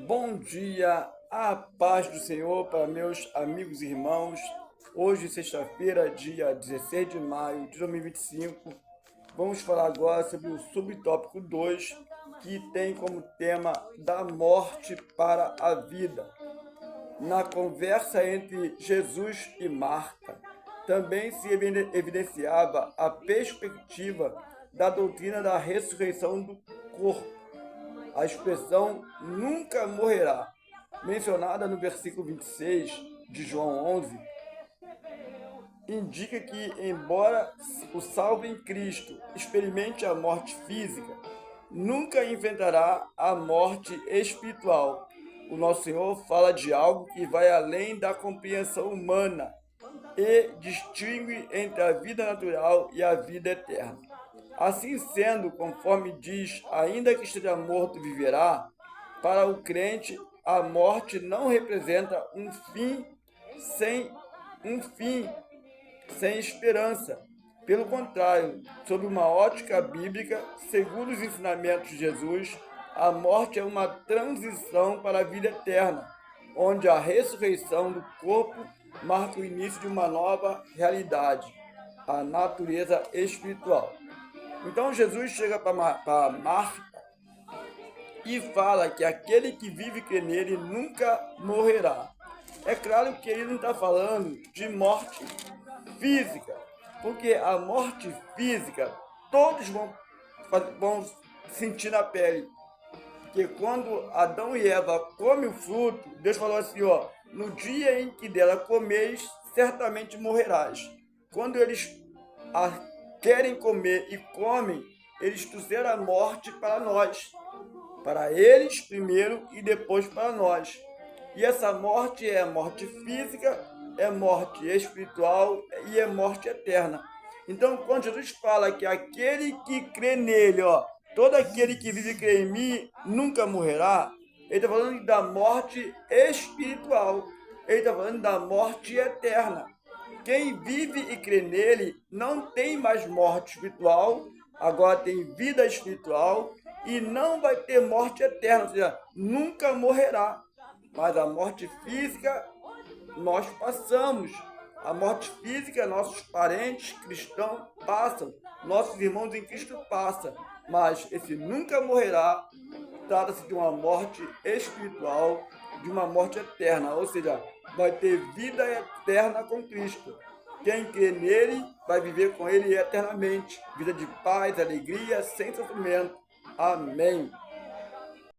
Bom dia, a paz do Senhor para meus amigos e irmãos. Hoje, sexta-feira, dia 16 de maio de 2025, vamos falar agora sobre o subtópico 2, que tem como tema da morte para a vida. Na conversa entre Jesus e Marta, também se evidenciava a perspectiva da doutrina da ressurreição do corpo. A expressão nunca morrerá, mencionada no versículo 26 de João 11, indica que, embora o salvo em Cristo experimente a morte física, nunca enfrentará a morte espiritual. O nosso Senhor fala de algo que vai além da compreensão humana e distingue entre a vida natural e a vida eterna. Assim sendo, conforme diz, ainda que esteja morto, viverá, para o crente, a morte não representa um fim sem esperança. Pelo contrário, sob uma ótica bíblica, segundo os ensinamentos de Jesus, a morte é uma transição para a vida eterna, onde a ressurreição do corpo marca o início de uma nova realidade, a natureza espiritual. Então Jesus chega para Marta e fala que aquele que vive e crê nele nunca morrerá. É claro que ele não está falando de morte física, porque a morte física todos vão sentir na pele. Porque quando Adão e Eva comem o fruto, Deus falou assim, no dia em que dela comeis, certamente morrerás. Quando eles querem comer e comem, eles trouxeram a morte para nós. Para eles primeiro e depois para nós. E essa morte é morte física, é morte espiritual e é morte eterna. Então, quando Jesus fala que aquele que crê nele, todo aquele que vive e crê em mim nunca morrerá, ele está falando da morte espiritual. Ele está falando da morte eterna. Quem vive e crê nele não tem mais morte espiritual, agora tem vida espiritual e não vai ter morte eterna, ou seja, nunca morrerá. Mas a morte física nós passamos. A morte física, nossos parentes cristãos passam, nossos irmãos em Cristo passam. Mas esse nunca morrerá trata-se de uma morte espiritual, de uma morte eterna, ou seja, vai ter vida eterna com Cristo. Quem crê nele vai viver com ele eternamente. Vida de paz, alegria, sem sofrimento. Amém.